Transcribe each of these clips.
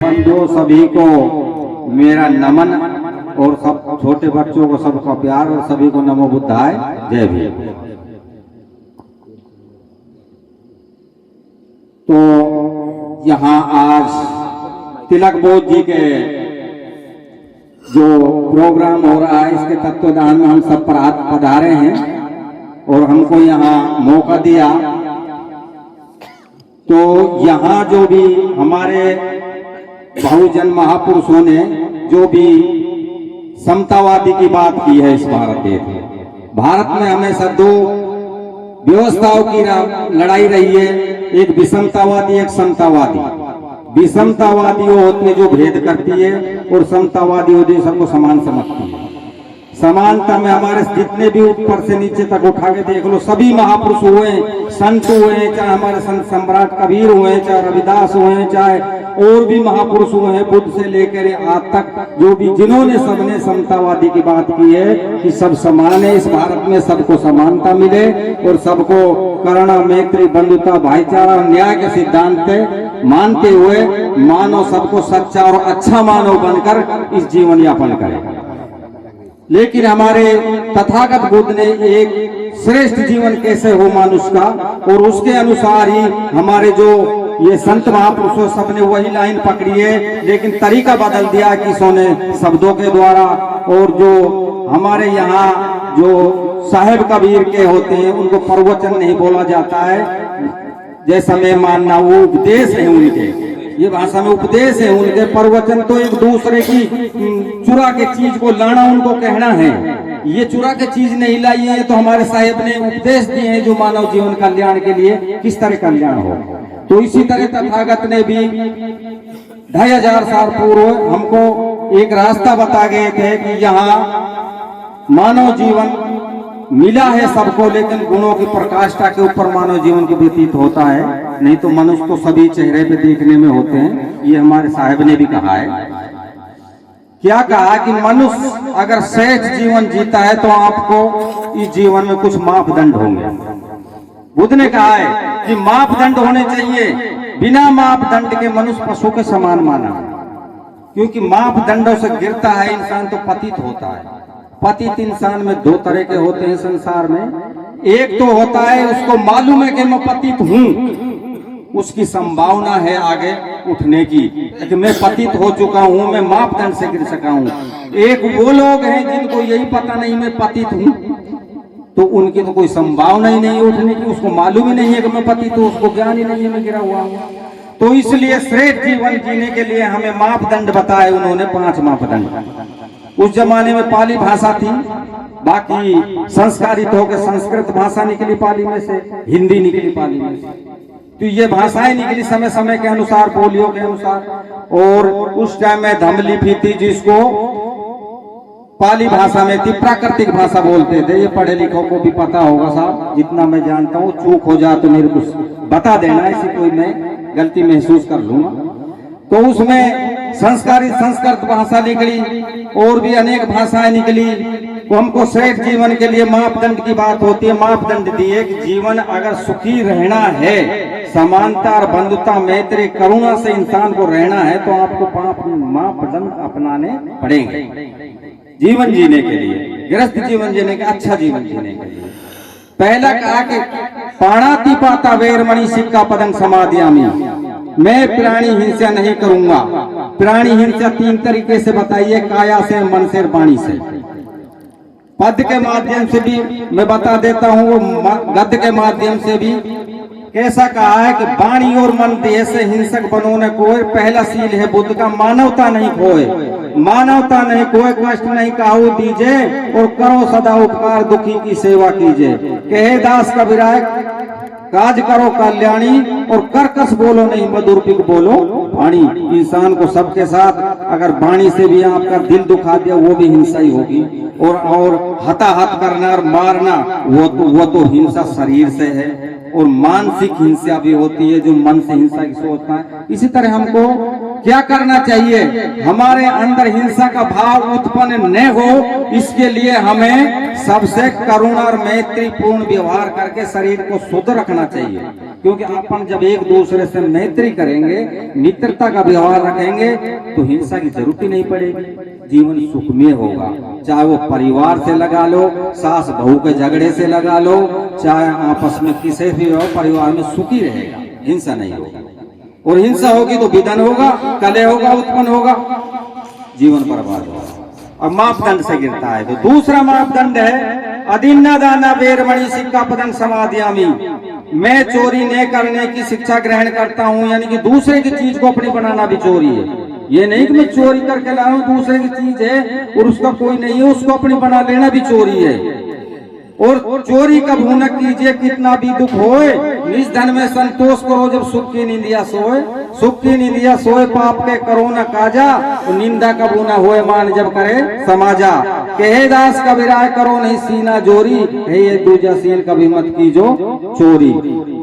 बंधुओं सभी को मेरा नमन और सब छोटे बच्चों को सबका प्यार और सभी को नमो बुद्धाय जय भीम। तो यहाँ आज तिलक बोध जी के जो प्रोग्राम हो रहा है इसके तत्वाधान में हम सब पधारे हैं और हमको यहाँ मौका दिया। तो यहाँ जो भी हमारे बहुजन महापुरुषों ने जो भी समतावादी की बात की है इस भारत देश में, भारत में हमेशा दो व्यवस्थाओं की लड़ाई रही है, एक विषमतावादी एक समतावादी। विषमतावादी वो होती है जो भेद करती है और समतावादी होती है सबको समान समझती है। समानता में हमारे जितने भी ऊपर से नीचे तक उठा के देख लो, सभी महापुरुष हुए, संत हुए, चाहे हमारे संत सम्राट कबीर हुए, चाहे रविदास हुए, चाहे और भी महापुरुष हुए हैं, बुद्ध से लेकर आज तक जो भी जिन्होंने सबने समतावादी की बात की है कि सब समान है, इस भारत में सबको समानता मिले और सबको करुणा मैत्री बंधुता भाईचारा न्याय के सिद्धांत मानते हुए मानव सबको सच्चा और अच्छा मानव बनकर इस जीवन यापन करे। लेकिन हमारे तथागत बुद्ध ने एक श्रेष्ठ जीवन कैसे हो मनुष्य का, और उसके अनुसार ही हमारे जो ये संत महापुरुषों सबने वही लाइन पकड़ी है, लेकिन तरीका बदल दिया किसों ने शब्दों के द्वारा। और जो हमारे यहाँ जो साहेब कबीर के होते हैं उनको प्रवचन नहीं बोला जाता है, जैसा मैं मानना वो उपदेश है उनके, ये भाषा में उपदेश है उनके। प्रवचन तो एक दूसरे की चुरा के चीज को लाना उनको कहना है, ये चुरा के चीज नहीं लाई है। तो हमारे साहेब ने उपदेश दिए हैं जो मानव जीवन कल्याण के लिए किस तरह कल्याण हो। तो इसी तरह तथागत ने भी 2500 साल पूर्व हमको एक रास्ता बता गए थे कि यहाँ मानव जीवन मिला है सबको, लेकिन गुणों की प्रकाष्ठा के ऊपर मानव जीवन की व्यतीत होता है, नहीं तो मनुष्य तो सभी चेहरे पे देखने में होते हैं। ये हमारे साहब ने भी कहा है। क्या कहा कि मनुष्य अगर श्रेष्ठ जीवन जीता है तो आपको इस जीवन में कुछ मापदंड होंगे। बुद्ध ने कहा है कि मापदंड होने चाहिए, बिना मापदंड के मनुष्य पशु के समान माना, क्योंकि मापदंडों से गिरता है इंसान तो पतित होता है। पतित इंसान में दो तरह के होते हैं संसार में, एक तो होता है उसको मालूम है कि मैं पतित हूं, उसकी संभावना है आगे उठने की कि मैं पतित हो चुका हूं, मैं मापदंड से गिर सका हूं। एक वो लोग हैं जिनको यही पता नहीं मैं पतित हूं, तो उनकी तो कोई संभावना ही नहीं उठने की, उसको मालूम ही नहीं है कि मैं पतित हूं, उसको ज्ञान ही नहीं है मैं गिरा हुआ हूं। तो इसलिए श्रेष्ठ जीवन जीने के लिए हमें मापदंड बताए उन्होंने, 5 मापदंड। उस जमाने में पाली भाषा थी, बाकी संस्कारित होकर संस्कृत भाषा निकली पाली में से, हिंदी निकली पाली में से। तो ये भाषाएं निकली समय समय के अनुसार, बोलियों के अनुसार। और उस टाइम में धमलिपि थी जिसको पाली भाषा में थी, प्राकृतिक भाषा बोलते थे। ये पढ़े लिखों को भी पता होगा साहब, जितना मैं जानता हूँ। चूक हो जाए तो मेरे को बता देना, ऐसी कोई मैं गलती महसूस कर लूंगा। तो उसमें संस्कारित संस्कृत भाषा निकली और भी अनेक भाषाएं निकली। तो हमको श्रेष्ठ जीवन के लिए मापदंड की बात होती है। मापदंड दिए कि जीवन अगर सुखी रहना है, समानता और बंधुता मैत्री करुणा से इंसान को रहना है, तो आपको मापदंड अपनाने पड़ेंगे जीवन जीने के लिए, गृहस्थ जीवन जीने के, अच्छा जीवन जीने के लिए। पहला कहा कि पाणाति पाता वेरमणि सिक्का पदं समादयामि, मैं प्राणी हिंसा नहीं करूंगा। प्राणी हिंसा 3 तरीके से बताइए, काया से, मन से, वाणी से। पद के माध्यम से भी मैं बता देता हूँ, गद्य के माध्यम से भी। कैसा कहा है कि वाणी और मन देह से हिंसक बनो न कोई, पहला सील है बुद्ध का, मानवता नहीं खोए। मानवता नहीं कोई, कष्ट नहीं काहू दीजिए और करो सदा उपकार, दुखी की सेवा कीजिए। कहे दास कबीराय, काज करो कल्याणी और कर्कश बोलो नहीं, मधुर पिक बोलो वाणी। इंसान को सबके साथ अगर वाणी से भी आपका दिल दुखा दिया वो भी हिंसा ही होगी। और हताहत करना और मारना वो तो हिंसा शरीर से है। और मानसिक हिंसा भी होती है जो मन से हिंसा की सोचता है। इसी तरह हमको क्या करना चाहिए, हमारे अंदर हिंसा का भाव उत्पन्न न हो, इसके लिए हमें सबसे करुणा और मैत्री पूर्ण व्यवहार करके शरीर को शुद्ध रखना चाहिए। क्योंकि अपन जब एक दूसरे से मैत्री करेंगे, मित्रता का व्यवहार रखेंगे, तो हिंसा की जरूरत ही नहीं पड़ेगी, जीवन सुखमय होगा। चाहे वो परिवार से लगा लो, सास बहू के झगड़े से लगा लो, चाहे आपस में किसी भी हो, परिवार में सुखी रहेगा, हिंसा नहीं होगा। और हिंसा होगी तो विधन होगा, कलह होगा, उत्पन्न होगा, जीवन बर्बाद होगा। अब मापदंड से गिरता है। तो दूसरा मापदंड है अदिन्ना दाना वेरमणि सिक्का पदं समादियामी, मैं चोरी न करने की शिक्षा ग्रहण करता हूँ। यानी कि दूसरे की चीज को अपनी बनाना भी चोरी है। ये नहीं कि मैं चोरी करके ला रहा हूँ, दूसरे की चीज है और उसका कोई नहीं है, उसको अपनी बना लेना भी चोरी है। और चोरी कब न कीजिए कितना भी दुख होए, निज धन में संतोष करो जब सुख की निंदिया सोए। सुख की निंदिया सोए पाप के करो न काजा, और निंदा कबू न होए मान जब करे समाजा। कहे दास कबीराय करो नहीं सीना जोरी, है ये दूजा सील कभी मत कीजो चोरी।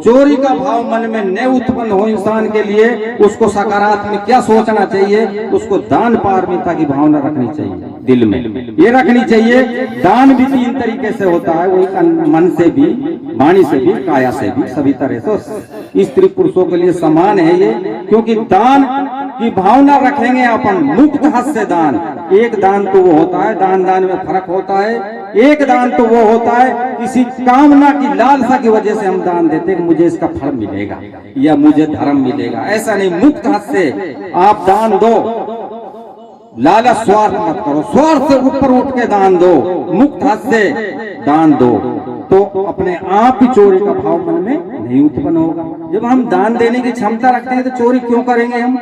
चोरी का भाव मन में न उत्पन्न हो इंसान के लिए, उसको सकारात्मक क्या सोचना चाहिए, उसको दान पारमिता की भावना रखनी चाहिए दिल में, ये रखनी चाहिए। दान भी 3 तरीके से होता है, वही मन से भी, वाणी से भी, काया से भी, सभी तरह से। स्त्री पुरुषों के लिए समान है ये, क्योंकि दान की भावना रखेंगे अपन, मुक्त हस्त से दान। एक दान तो वो होता है, दान दान में फर्क होता है। एक दान तो वो होता है किसी कामना की लालसा की वजह से हम दान देते हैं कि मुझे इसका फल मिलेगा या मुझे धर्म मिलेगा, ऐसा नहीं। मुक्त हस्त से आप दान दो, लालच स्वार्थ मत करो, स्वार्थ से ऊपर उठ के दान दो, मुक्त हस्त से दान दो, तो अपने आप ही चोरी का भाव मन में नहीं उत्पन्न होगा। जब हम दान देने की क्षमता रखते हैं तो चोरी क्यों करेंगे हम,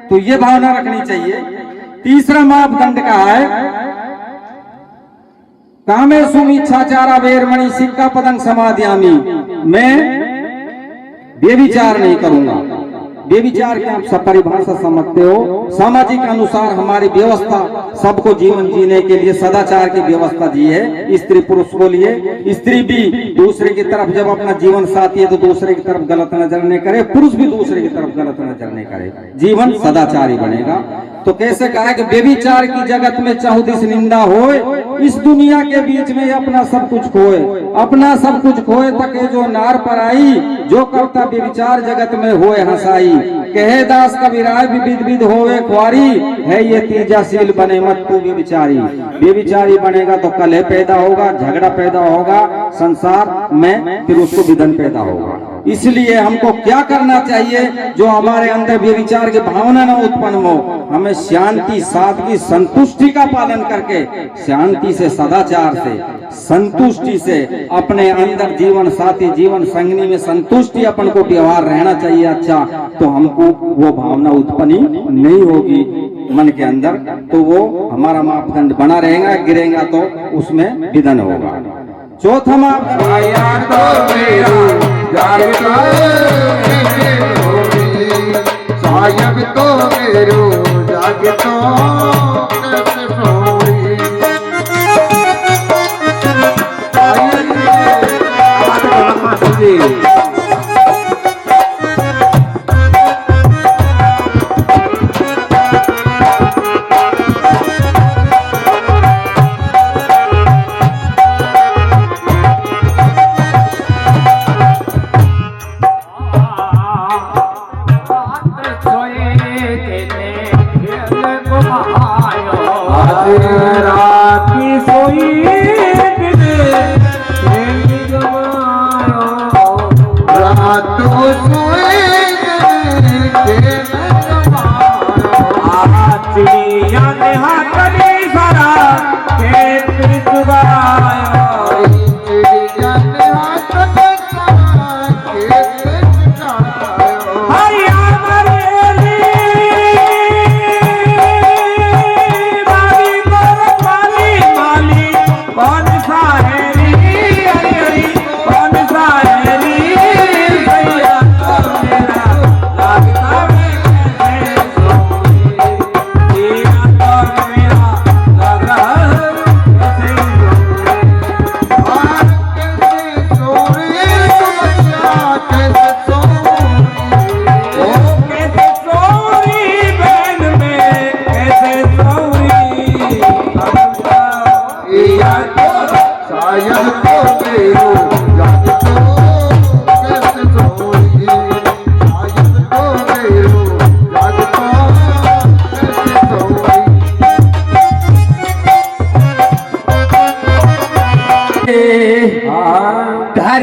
तो ये भावना रखनी चाहिए। तीसरा मापदंड का है कामेषु इच्छाचारा वेरमणि सिक्का पदं समादियामी, मैं व्यभिचार नहीं करूंगा। व्यभिचार की आप सब परिभाषा समझते हो, सामाजिक अनुसार हमारी व्यवस्था सबको जीवन जीने के लिए सदाचार की व्यवस्था दी है, स्त्री पुरुष को लिए। स्त्री भी दूसरे की तरफ जब अपना जीवन साथी है तो दूसरे की तरफ गलत नजर नहीं करे, पुरुष भी दूसरे की तरफ गलत नजर नहीं करे, जीवन सदाचारी बनेगा। तो कैसे कहा कि व्यभिचार की जगत में चहुदिस निंदा होए, इस दुनिया के बीच में अपना सब कुछ खोए, अपना सब कुछ खोए तके जो नार पर आई, जो करता व्यभिचार जगत में होए हंसाई। कहे दास कबीराय विविध विध होवे ख्वारी, है ये तीजा सील बने मत तू व्यभिचारी। व्यभिचारी बनेगा तो कलह पैदा होगा, झगड़ा पैदा होगा संसार में, फिर उसको विधन पैदा होगा। इसलिए हमको क्या करना चाहिए, जो हमारे अंदर व्यभिचार की भावना न उत्पन्न हो, हमें शांति सादगी संतुष्टि का पालन करके, शांति से सदाचार से संतुष्टि से अपने अंदर जीवन साथी जीवन संगनी में संतुष्टि अपन को व्यवहार रहना चाहिए अच्छा, तो हमको वो भावना उत्पन्न नहीं होगी मन के अंदर, तो वो हमारा मापदंड बना रहेगा। गिरेगा तो उसमें विधन होगा। चौथा मापदंड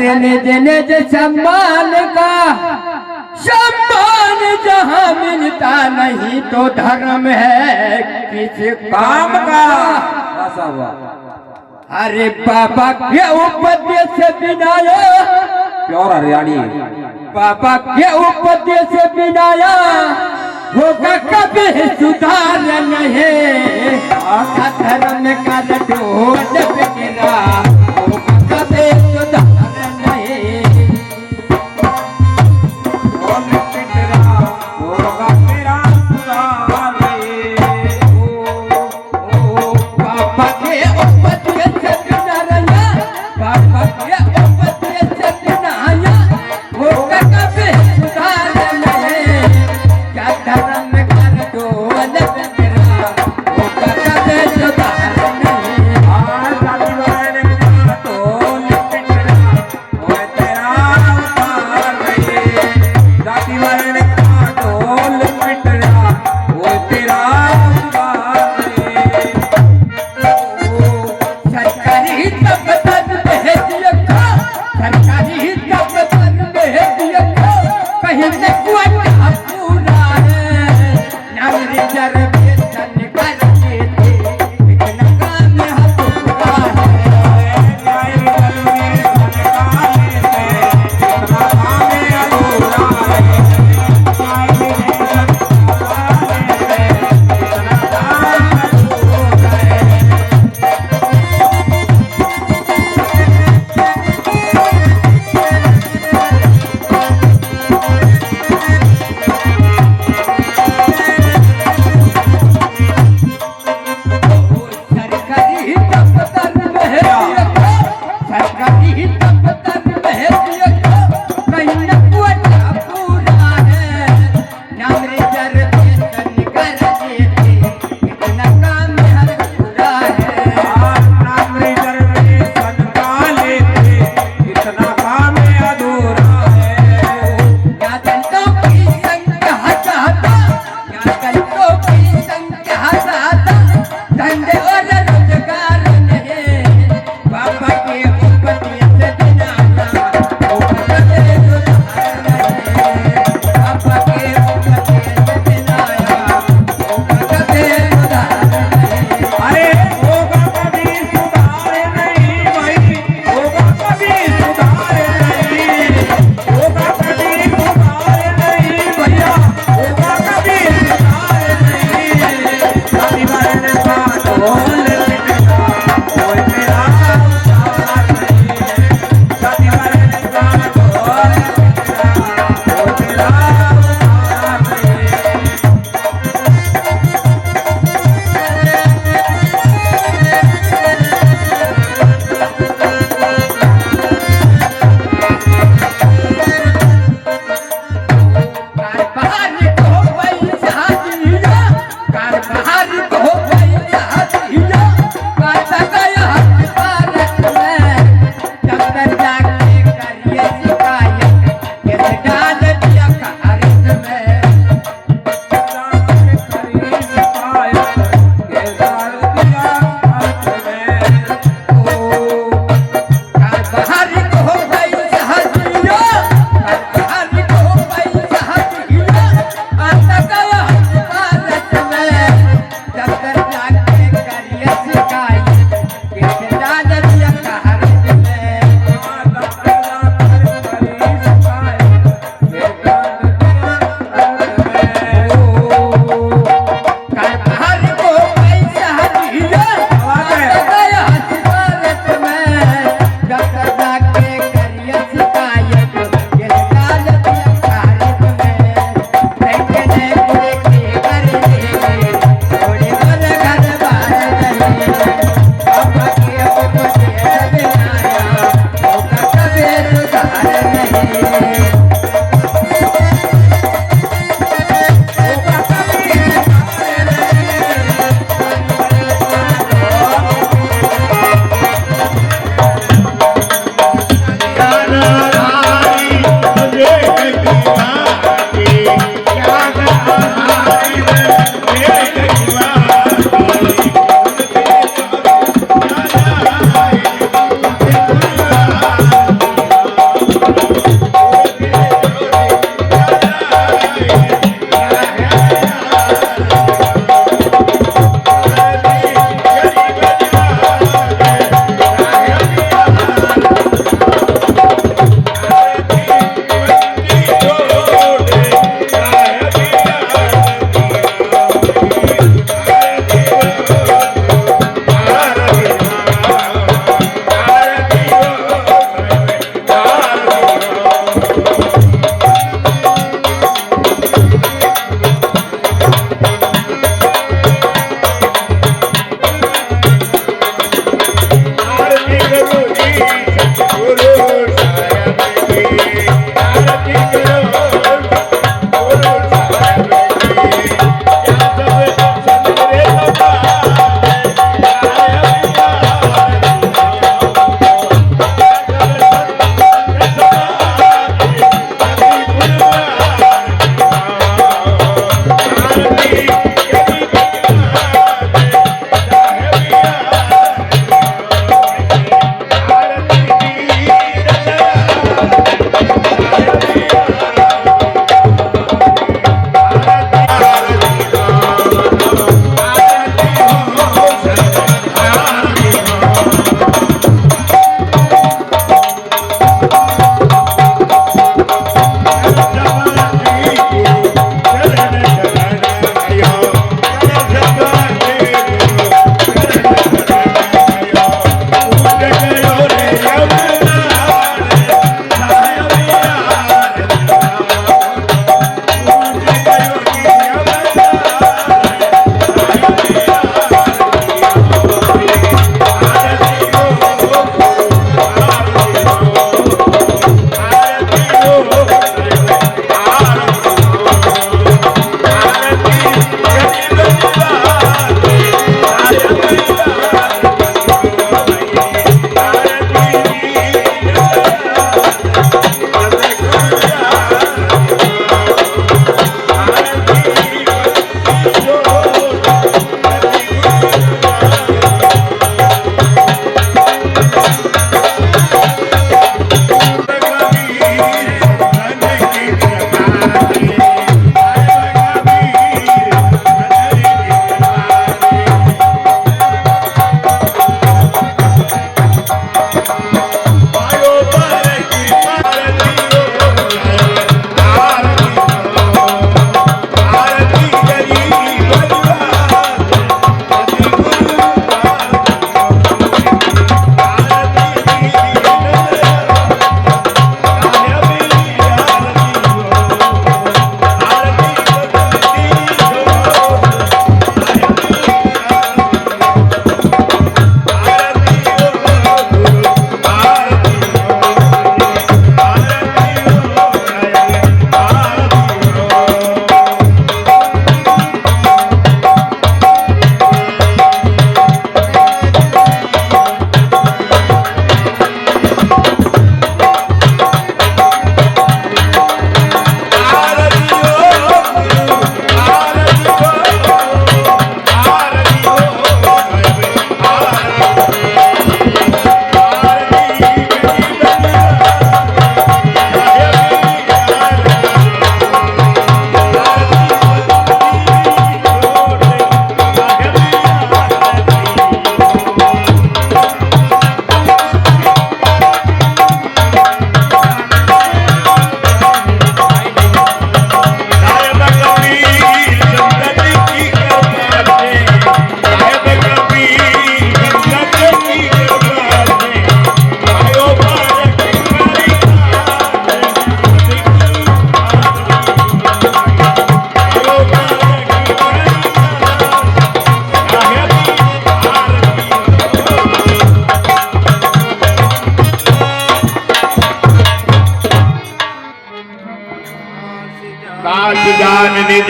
अरे निज निज सम्मान का सम्मान जहाँ मिलता नहीं तो धर्म है किस काम का। अरे बाबा के उपदेश से बिनाया प्योर हरियाणी बाबा के उपदेश से बिनाया होगा कभी सुधार नहीं। धर्म का ढोल बिगड़ा होगा कभी सुधार नहीं। होगा मेरा सुधार नहीं। बाबा के उपदेश से बिनाया बाबा के उपदेश से बिनाया होगा कभी सुधार नहीं। क्या धर्म कर ढोल बिगड़ा होगा कभी सुधार नहीं। जाति वाले का ढोल पिटरा वो तेरा उतार नहीं। जाति वाले का ढोल पिटरा वो तेरा उतार नहीं। सरकारी दफ्तर भेजिए को सरकारी दफ्तर भेजिए को कहीं न कोटा पूरा है। नाम रिजर्वेशन कर देते इतना काम अधूरा है। न्याय रिजर्वेशन का लेते इतना काम अधूरा है। न्याय रिजर्वेशन का लेते इतना काम अधूरा है। सरकारी दफ्तर भेजिए को सरकारी दफ्तर भेजिए को कहीं न कोटा पूरा है। नाम रिजर्वेशन कर देते इतना काम अधूरा है। नाम रिजर्वेशन का लेते इतना काम अधूरा है। या दलितों की संख्या ज्यादा या दलितों की संख्या ज्यादा धंधे और रोजगार नहीं। बाबा के उपदेश से बिनाया होगा कभी सुधार नहीं। बाबा के उपदेश से बिनाया होगा कभी सुधार नहीं। अरे होगा कभी सुधार नहीं भाई। होगा कभी सुधार नहीं। होगा कभी सुधार नहीं भैया। होगा कभी सुधार नहीं।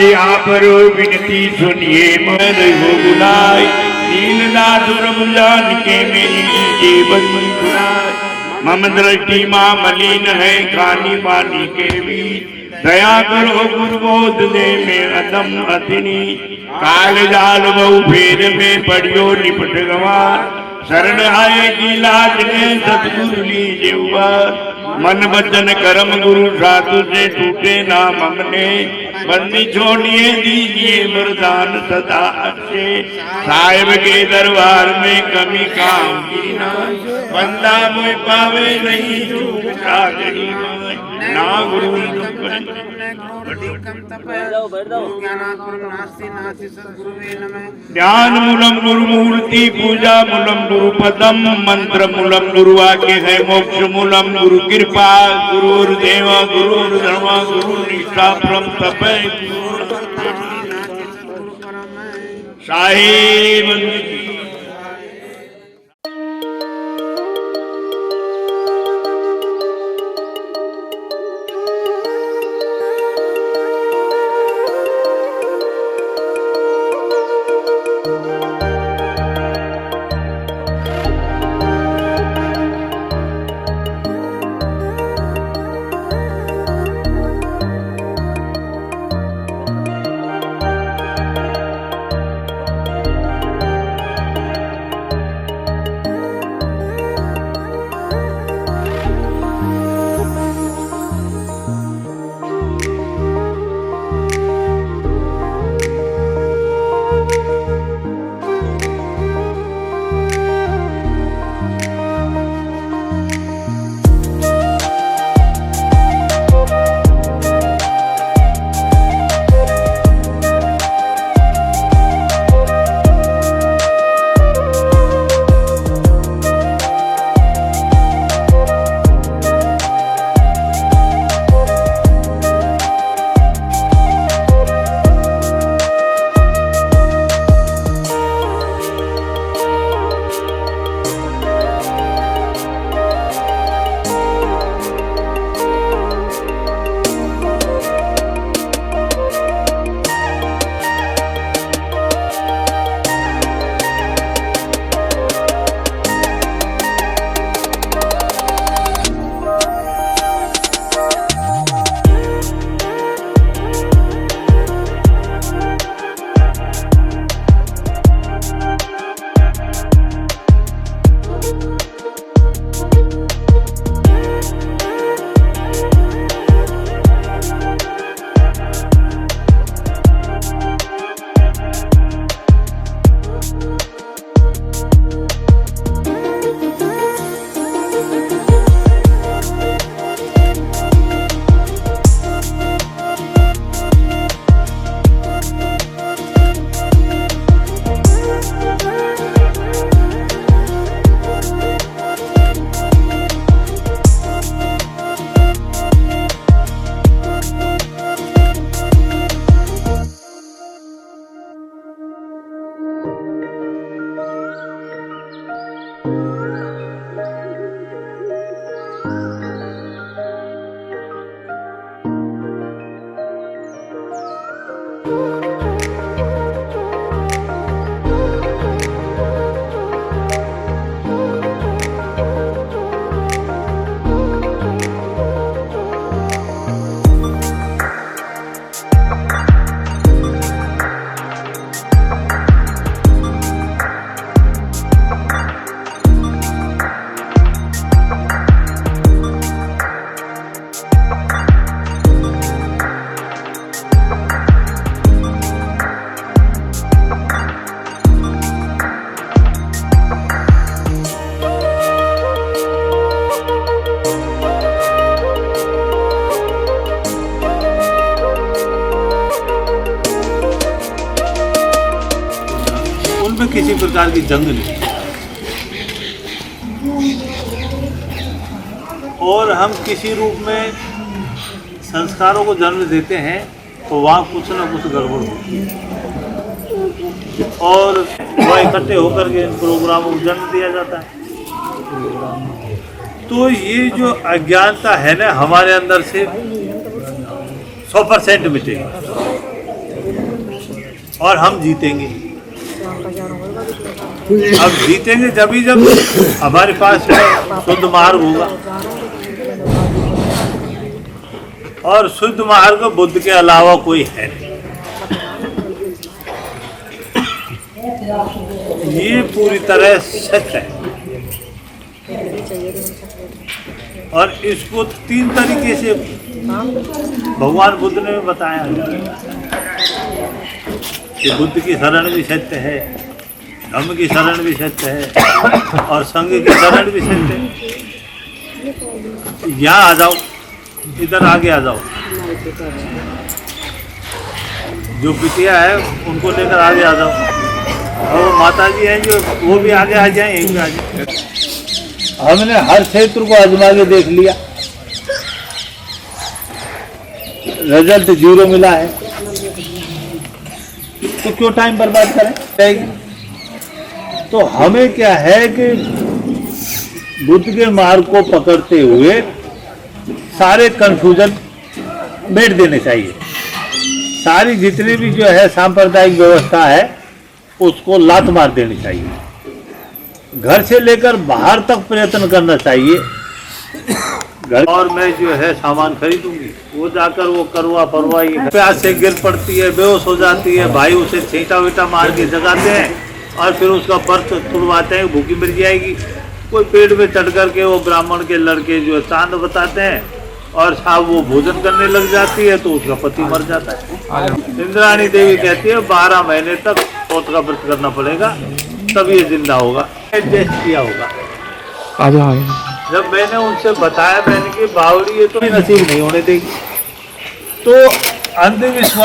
आए आप रो विनती सुनिए मन हो बुलाए, दीनदास रब जान के मेरी जीवन सुनाए। मम दृष्टि मां मलिन है कानी बानी के बीच, दया करो गुरुबोध दे में अदम अतिनी। काल जाल बहु फेर में पड़ियो निपट गवार, शरण आए की लाज ने सतगुरु लीजे उबार। मन वचन कर्म गुरु साधु से टूटे नाम हमने, बंदी छोड़िए दीजिए वरदान सदा अच्छे। साहिब के दरबार में कमी काम की ना, बंदा मोह पावे नहीं चूक सागरी ना गुरु ज्ञान मूलम गुरु मूर्ति, पूजा मूलम गुरु पदम, मंत्र मूलम गुरु वाक्य है, मोक्ष मूलम गुरु कृपा। गुरु देवा गुरु धर्म गुरु निष्ठा परम तप साहिब। में किसी प्रकार की जंग नहीं, और हम किसी रूप में संस्कारों को जन्म देते हैं तो वहाँ कुछ ना कुछ गड़बड़ होती है और वह इकट्ठे होकर के इन प्रोग्रामों को जन्म दिया जाता है। तो ये जो अज्ञानता है ना हमारे अंदर से 100% मिटेगी। और हम जीतेंगे। अब जीतेंगे जब हमारे पास शुद्ध मार्ग होगा, और शुद्ध मार्ग बुद्ध के अलावा कोई है नहीं। ये पूरी तरह सच है, और इसको 3 तरीके से भगवान बुद्ध ने बताया कि बुद्ध की शरण भी सत्य है, धम्म की शरण भी सत्य है, और संघ की शरण भी सत्य है। यहाँ आ जाओ, इधर आगे आ जाओ, जो बिटिया है उनको लेकर आगे आ जाओ, और वो माता जी हैं जो वो भी आगे आ जाए, यहीं पे आ जाए। हमने हर क्षेत्र को आजमा के देख लिया, रिजल्ट 0 मिला है, तो क्यों टाइम बर्बाद करें। तो हमें क्या है कि बुद्ध के मार्ग को पकड़ते हुए सारे कंफ्यूजन बैठ देने चाहिए। सारी जितनी भी जो है सांप्रदायिक व्यवस्था है उसको लात मार देनी चाहिए। घर से लेकर बाहर तक प्रयत्न करना चाहिए। घर और मैं जो है सामान खरीदूंगी, वो जाकर वो करवा परवाई प्यास से गिर पड़ती है, बेहोश हो जाती है, भाई उसे छींटा वीटा मार के जगाते हैं और फिर उसका बर्त तुड़वाते हैं, भूखी मर जाएगी। कोई पेड़ में चढ़ करके वो ब्राह्मण के लड़के जो चांद बताते हैं और साहब वो भोजन करने लग जाती है तो उसका पति मर जाता है। इंद्राणी देवी कहती है 12 महीने तक पौध का व्रत करना पड़ेगा, तब ये जिंदा होगा, एडजस्ट किया होगा। जब मैंने उनसे बताया, मैंने कि बावड़ी ये तो नसीब नहीं होने देगी, तो अंधविश्वास